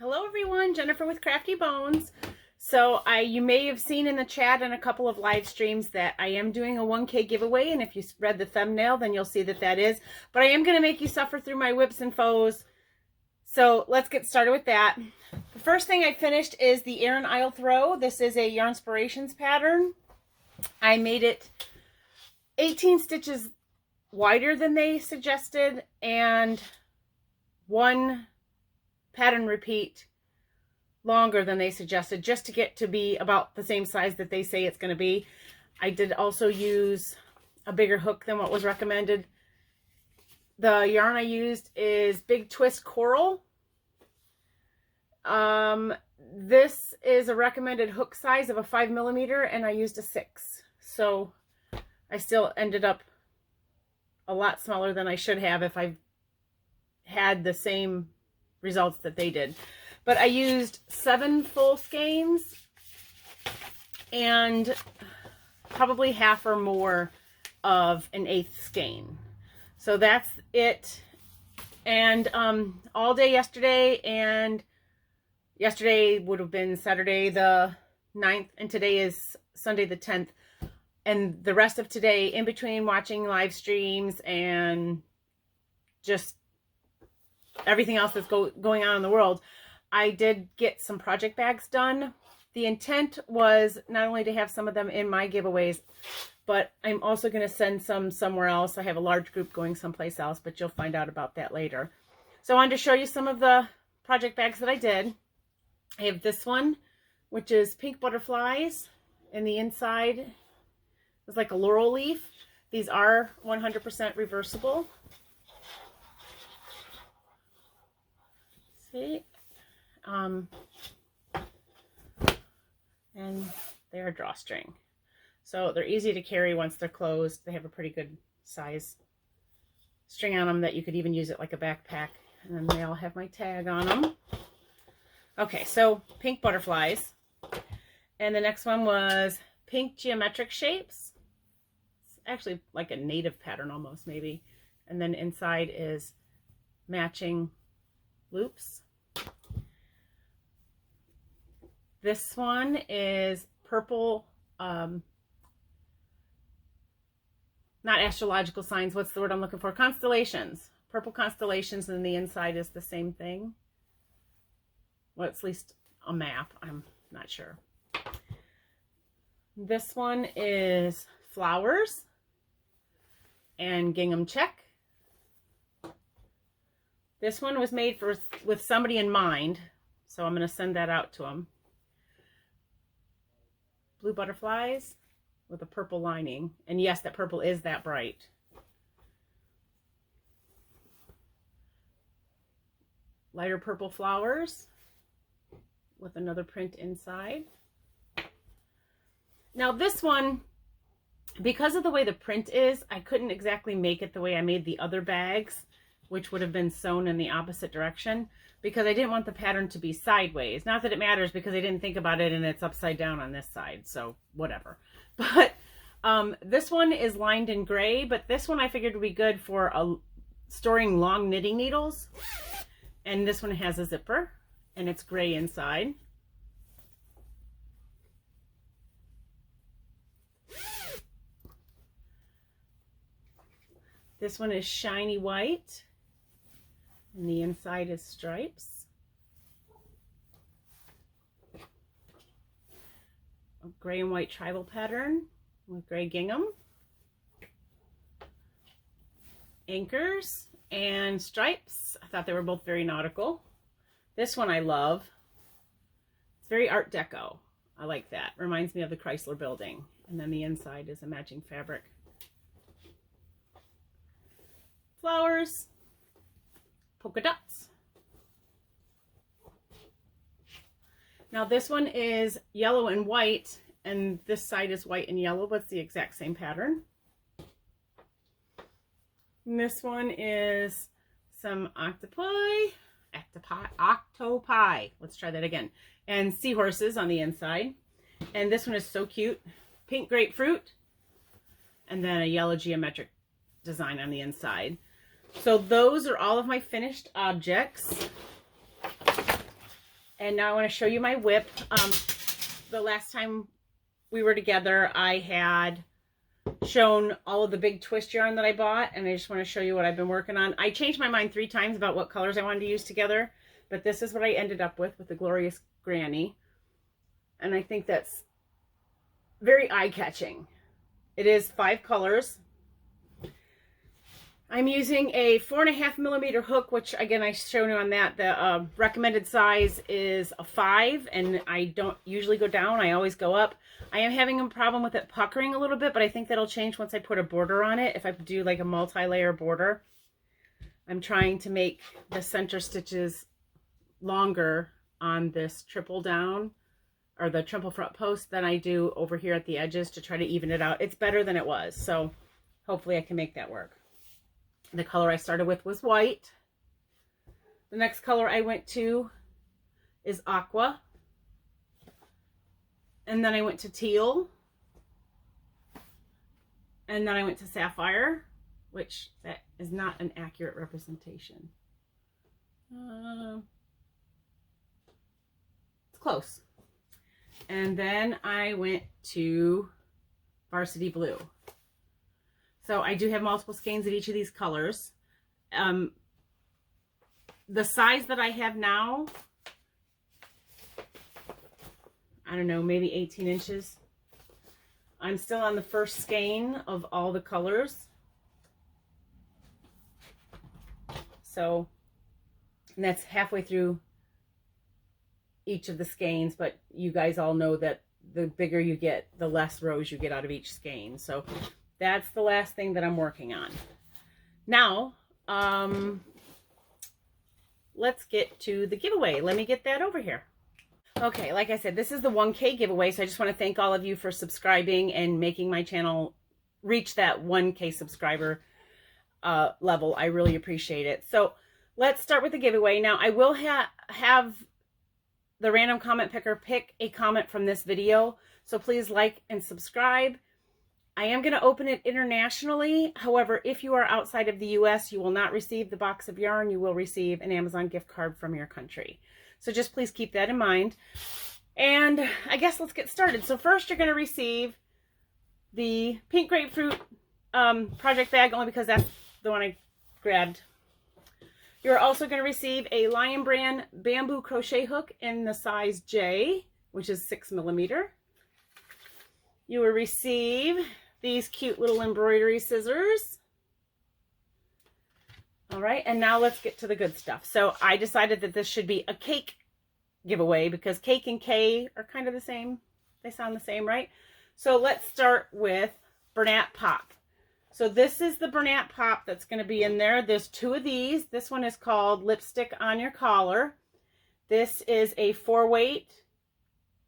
Hello everyone, Jennifer with Crafty Bones. So you may have seen in the chat and a couple of live streams that I am doing a 1K giveaway, and if you read the thumbnail then you'll see that that is. But I am going to make you suffer through my whips and foes. So let's get started with that. The first thing I finished is the Aran Isle Throw. This is a Yarnspirations pattern. I made it 18 stitches wider than they suggested and one pattern repeat longer than they suggested, just to get to be about the same size that they say it's going to be. I did also use a bigger hook than what was recommended. The yarn I used is Big Twist Coral. This is a recommended hook size of a 5mm, and I used a 6. So I still ended up a lot smaller than I should have if I had the same results that they did. But I used 7 full skeins and probably half or more of an 1/8 skein. So that's it. And all day yesterday, and yesterday would have been Saturday the 9th, and today is Sunday the 10th. And the rest of today, in between watching live streams and just everything else that's going on in the world, I did get some project bags done. The intent was not only to have some of them in my giveaways, but I'm also going to send some somewhere else. I have a large group going someplace else, but you'll find out about that later. So I wanted to show you some of the project bags that I did. I have this one, which is pink butterflies, and the inside is like a laurel leaf. These are 100% reversible. See? And they're drawstring. So they're easy to carry once they're closed. They have a pretty good size string on them that you could even use it like a backpack. And then they all have my tag on them. Okay, so pink butterflies. And the next one was pink geometric shapes. It's actually like a native pattern almost, maybe. And then inside is matching loops. This one is purple, not astrological signs, what's the word I'm looking for? Constellations. Purple constellations, and the inside is the same thing. Well, it's at least a map, I'm not sure. This one is flowers and gingham check. This one was made with somebody in mind, so I'm going to send that out to them. Blue butterflies with a purple lining. And yes, that purple is that bright. Lighter purple flowers with another print inside. Now this one, because of the way the print is, I couldn't exactly make it the way I made the other bags, which would have been sewn in the opposite direction, because I didn't want the pattern to be sideways. Not that it matters, because I didn't think about it and it's upside down on this side, so whatever. But this one is lined in gray, but this one I figured would be good for storing long knitting needles. And this one has a zipper, and it's gray inside. This one is shiny white, and the inside is stripes. A gray and white tribal pattern with gray gingham. Anchors and stripes. I thought they were both very nautical. This one I love. It's very Art Deco. I like that. Reminds me of the Chrysler Building. And then the inside is a matching fabric. Flowers. Polka dots. Now this one is yellow and white, and this side is white and yellow, but it's the exact same pattern. And this one is some octopi, let's try that again, and seahorses on the inside. And this one is so cute, pink grapefruit, and then a yellow geometric design on the inside. So those are all of my finished objects. And now I want to show you my WIP. The last time we were together, I had shown all of the big twist yarn that I bought, and I just want to show you what I've been working on. I changed my mind 3 times about what colors I wanted to use together, but this is what I ended up with the Glorious Granny. And I think that's very eye-catching. It is 5 colors. I'm using a 4.5mm hook, which again, I showed you on that. The recommended size is a 5, and I don't usually go down. I always go up. I am having a problem with it puckering a little bit, but I think that'll change once I put a border on it. If I do like a multi-layer border, I'm trying to make the center stitches longer on this triple down or the triple front post than I do over here at the edges to try to even it out. It's better than it was, so hopefully I can make that work. The color I started with was white. The next color I went to is aqua. And then I went to teal. And then I went to sapphire, which that is not an accurate representation. It's close. And then I went to varsity blue. So I do have multiple skeins of each of these colors. The size that I have now, I don't know, maybe 18 inches. I'm still on the first skein of all the colors. So, and that's halfway through each of the skeins, but you guys all know that the bigger you get, the less rows you get out of each skein. So that's the last thing that I'm working on. Now, let's get to the giveaway. Let me get that over here. Okay, like I said, this is the 1K giveaway, so I just want to thank all of you for subscribing and making my channel reach that 1K subscriber level. I really appreciate it. So let's start with the giveaway. Now, I will have the random comment picker pick a comment from this video, so please like and subscribe. I am going to open it internationally. However, if you are outside of the US, you will not receive the box of yarn. You will receive an Amazon gift card from your country. So just please keep that in mind. And I guess let's get started. So first you're going to receive the pink grapefruit project bag, only because that's the one I grabbed. You're also going to receive a Lion Brand bamboo crochet hook in the size J, which is 6mm. You will receive these cute little embroidery scissors. All right, and now let's get to the good stuff. So I decided that this should be a cake giveaway because cake and K are kind of the same. They sound the same, right? So let's start with Bernat Pop. So this is the Bernat Pop that's going to be in there. There's 2 of these. This one is called Lipstick on Your Collar. This is a 4-weight.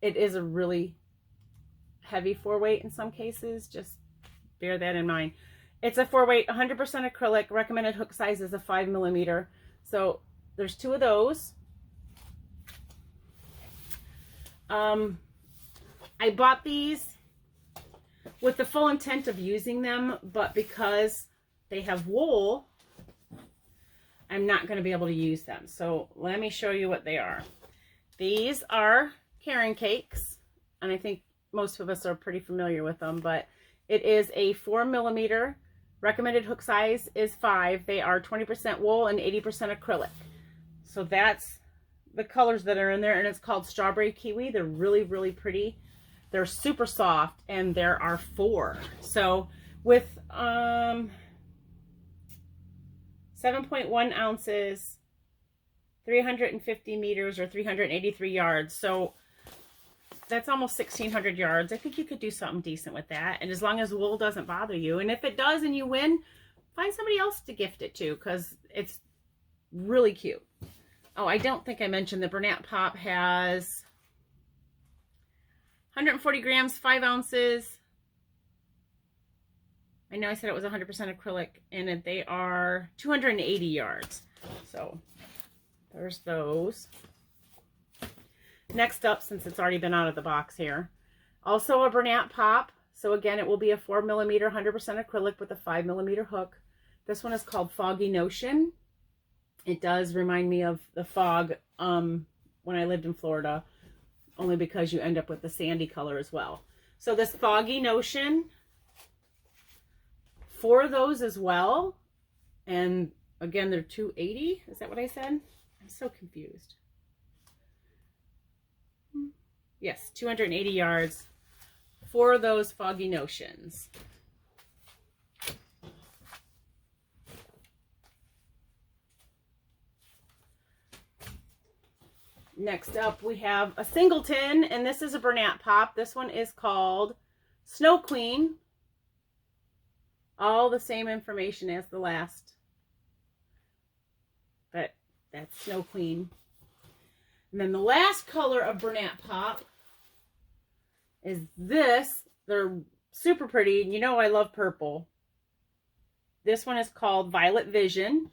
It is a really heavy 4-weight in some cases. Just bear that in mind. It's a 4-weight, 100% acrylic. Recommended hook size is a 5mm. So there's 2 of those. I bought these with the full intent of using them, but because they have wool, I'm not going to be able to use them. So let me show you what they are. These are Karen cakes, and I think most of us are pretty familiar with them, but it is a 4mm. Recommended hook size is 5. They are 20% wool and 80% acrylic. So that's the colors that are in there, and it's called Strawberry Kiwi. They're really, really pretty. They're super soft, and there are 4. So with 7.1 ounces, 350 meters or 383 yards. So that's almost 1,600 yards. I think you could do something decent with that. And as long as wool doesn't bother you. And if it does and you win, find somebody else to gift it to because it's really cute. Oh, I don't think I mentioned the Bernat Pop has 140 grams, 5 ounces. I know I said it was 100% acrylic, and they are 280 yards. So there's those. Next up, since it's already been out of the box here, also a Bernat Pop. So again, it will be a 4mm, 100% acrylic with a 5mm hook. This one is called Foggy Notion. It does remind me of the fog when I lived in Florida, only because you end up with the sandy color as well. So this Foggy Notion, 4 of those as well. And again, they're $280. Is that what I said? I'm so confused. Yes, 280 yards. 4 of those Foggy Notions. Next up, we have a singleton, and this is a Bernat pop. This one is called Snow Queen. All the same information as the last, but that's Snow Queen. And then the last color of Bernat pop is this. They're super pretty. You know I love purple. This one is called Violet Vision.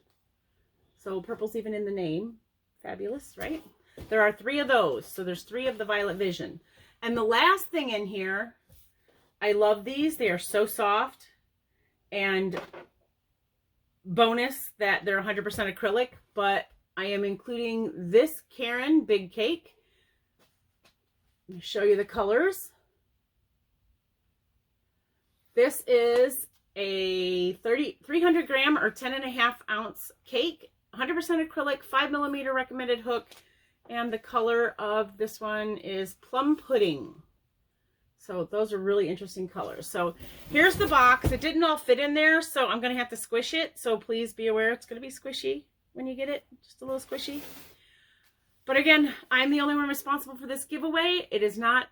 So purple's even in the name. Fabulous, right? There are 3 of those. So there's 3 of the Violet Vision. And the last thing in here, I love these. They are so soft. And bonus that they're 100% acrylic, but I am including this Karen Big Cake. Let me show you the colors. This is a 300 gram or 10.5 ounce cake, 100% acrylic, 5mm recommended hook, and the color of this one is Plum Pudding. So those are really interesting colors. So here's the box. It didn't all fit in there, so I'm going to have to squish it. So please be aware it's going to be squishy when you get it. Just a little squishy. But again, I'm the only one responsible for this giveaway. It is not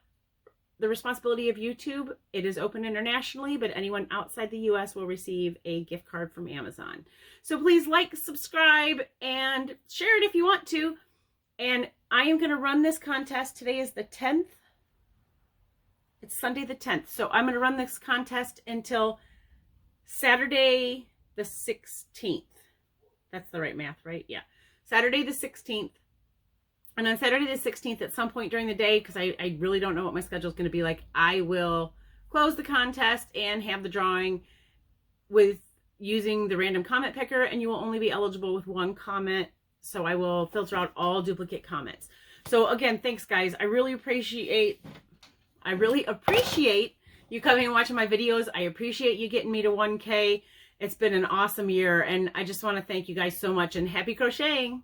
the responsibility of YouTube. It is open internationally, but anyone outside the US will receive a gift card from Amazon. So please like, subscribe, and share it if you want to. And I am going to run this contest. Today is the 10th. It's Sunday the 10th. So I'm going to run this contest until Saturday the 16th. That's the right math, right? Yeah. Saturday the 16th. And on Saturday the 16th, at some point during the day, because I really don't know what my schedule is going to be like, I will close the contest and have the drawing with using the random comment picker, and you will only be eligible with 1 comment. So I will filter out all duplicate comments. So again, thanks guys. I really appreciate you coming and watching my videos. I appreciate you getting me to 1K. It's been an awesome year, and I just want to thank you guys so much, and happy crocheting.